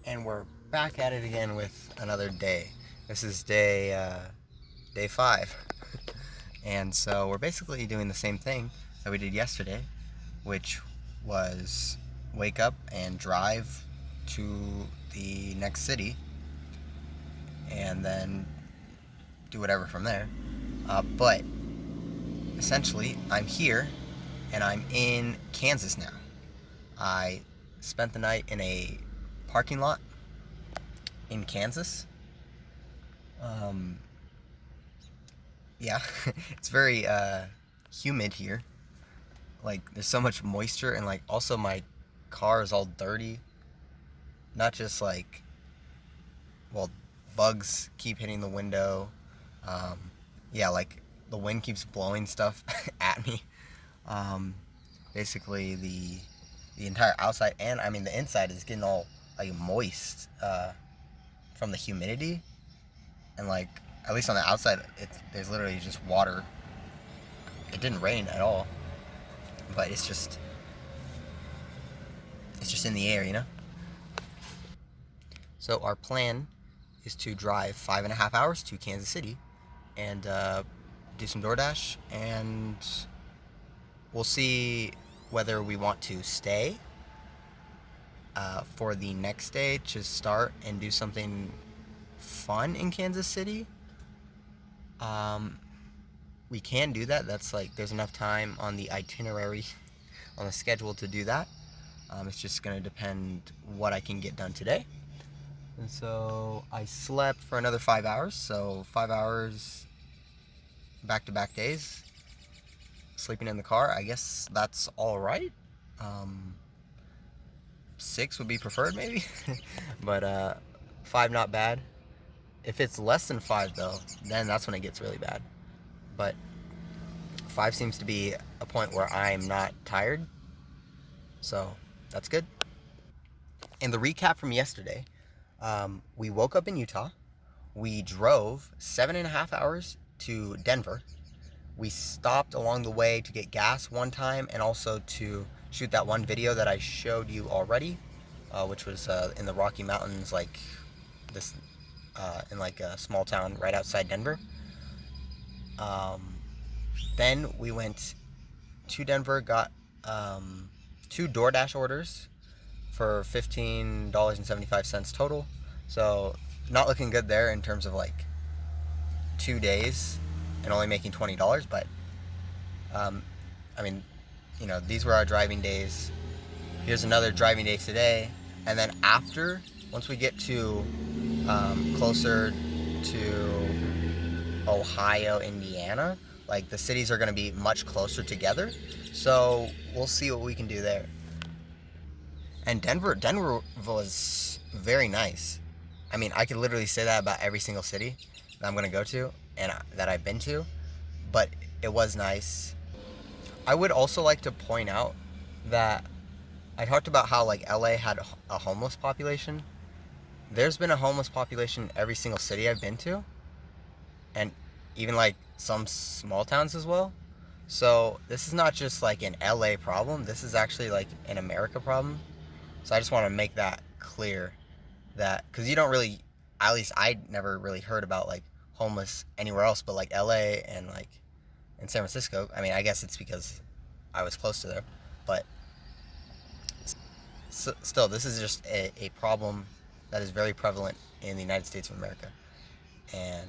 And we're back at it again with another day. This is day 5, and so we're basically doing the same thing that we did yesterday, which was wake up and drive to the next city, and then do whatever from there. But essentially, I'm here, and I'm in Kansas now. I spent the night in a parking lot in Kansas. Yeah, it's very humid here. Like, there's so much moisture, and like also my car is all dirty. Not just like, well, bugs keep hitting the window. Um, yeah, like the wind keeps blowing stuff at me. Um, Basically, the entire outside, and I mean the inside, is getting all like moist from the humidity, and like at least on the outside, there's literally just water. It didn't rain at all, but it's just in the air, you know. So our plan is to drive 5.5 hours to Kansas City and do some DoorDash, and we'll see whether we want to stay for the next day to start and do something fun in Kansas City. We can do that. That's like, there's enough time on the itinerary, on the schedule to do that. It's just going to depend what I can get done today. And so I slept for another 5 hours. So 5 hours back-to-back days sleeping in the car. I guess that's all right. 6 would be preferred, maybe. But 5 not bad. If it's less than 5 though, then that's when it gets really bad. But 5 seems to be a point where I'm not tired, so that's good. And the recap from yesterday, we woke up in Utah. We drove 7.5 hours to Denver. We stopped along the way to get gas one time, and also to shoot that one video that I showed you already, which was in the Rocky Mountains, like this, in like a small town right outside Denver. Then we went to Denver, got 2 DoorDash orders for $15.75 total. So not looking good there in terms of like 2 days and only making $20. But I mean, these were our driving days. Here's another driving day today, and then once we get to closer to Ohio, Indiana, like the cities are going to be much closer together. So we'll see what we can do there. And Denver was very nice. I mean, I could literally say that about every single city that I'm going to go to and that I've been to, but it was nice. I would also like to point out that I talked about how like LA had a homeless population. There's been a homeless population in every single city I've been to, and even like some small towns as well. So this is not just like an LA problem. This is actually like an America problem. So I just want to make that clear, that because you don't really, at least I never really heard about like homeless anywhere else but like LA and like in San Francisco. I mean, I guess it's because I was close to there, but still, this is just a problem that is very prevalent in the United States of America. And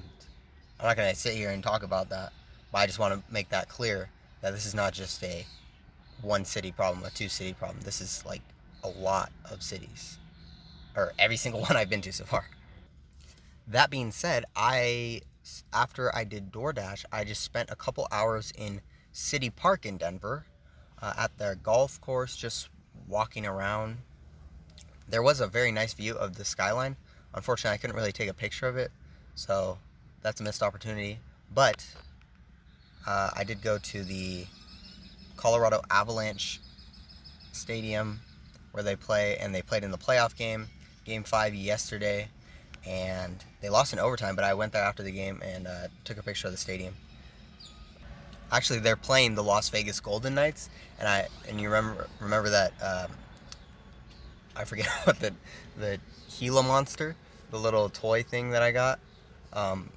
I'm not going to sit here and talk about that, but I just want to make that clear, that this is not just a one city problem, a 2 city problem. This is like a lot of cities, or every single one I've been to so far. That being said, after I did DoorDash, I just spent a couple hours in City Park in Denver, at their golf course, just walking around. There was a very nice view of the skyline. Unfortunately, I couldn't really take a picture of it, so that's a missed opportunity. But I did go to the Colorado Avalanche Stadium where they play, and they played in the playoff game 5 yesterday, and they lost in overtime, but I went there after the game and took a picture of the stadium. Actually, they're playing the Las Vegas Golden Knights, and you remember that I forget what the Gila monster, the little toy thing that I got, um,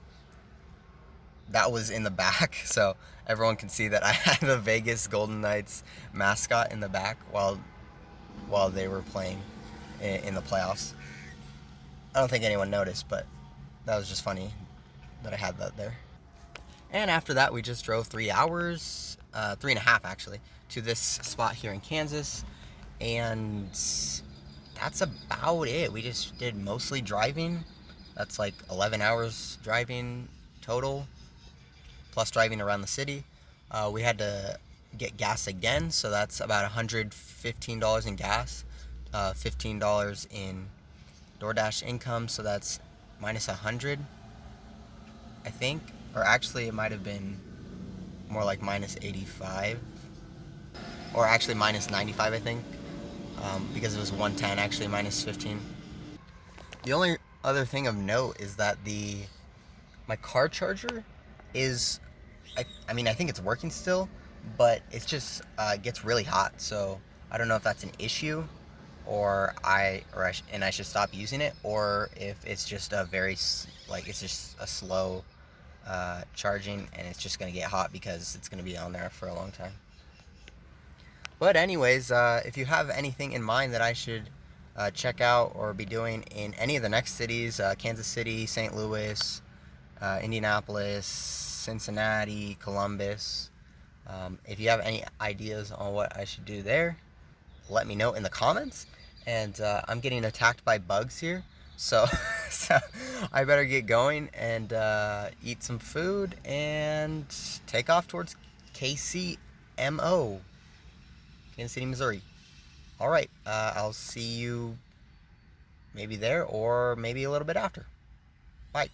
that was in the back, so everyone can see that I had the Vegas Golden Knights mascot in the back while they were playing in the playoffs. I don't think anyone noticed, but that was just funny that I had that there. And after that, we just drove 3 hours, 3.5 actually, to this spot here in Kansas, and that's about it. We just did mostly driving. That's like 11 hours driving total, plus driving around the city. We had to get gas again, so that's about $115 in gas, $15 in DoorDash income, so that's minus 100, I think. Or actually, it might have been more like minus 85, or actually minus 95, I think, because it was 110, actually minus 15. The only other thing of note is that my car charger is, I mean, I think it's working still, but it's just gets really hot. So I don't know if that's an issue, or I should stop using it, or if it's just it's just a slow charging, and it's just gonna get hot because it's gonna be on there for a long time. But anyways, if you have anything in mind that I should check out or be doing in any of the next cities, Kansas City, St. Louis, Indianapolis, Cincinnati, Columbus, if you have any ideas on what I should do there, let me know in the comments. And I'm getting attacked by bugs here, so, so I better get going and eat some food and take off towards KCMO, Kansas City, Missouri. All right, I'll see you maybe there or maybe a little bit after. Bye.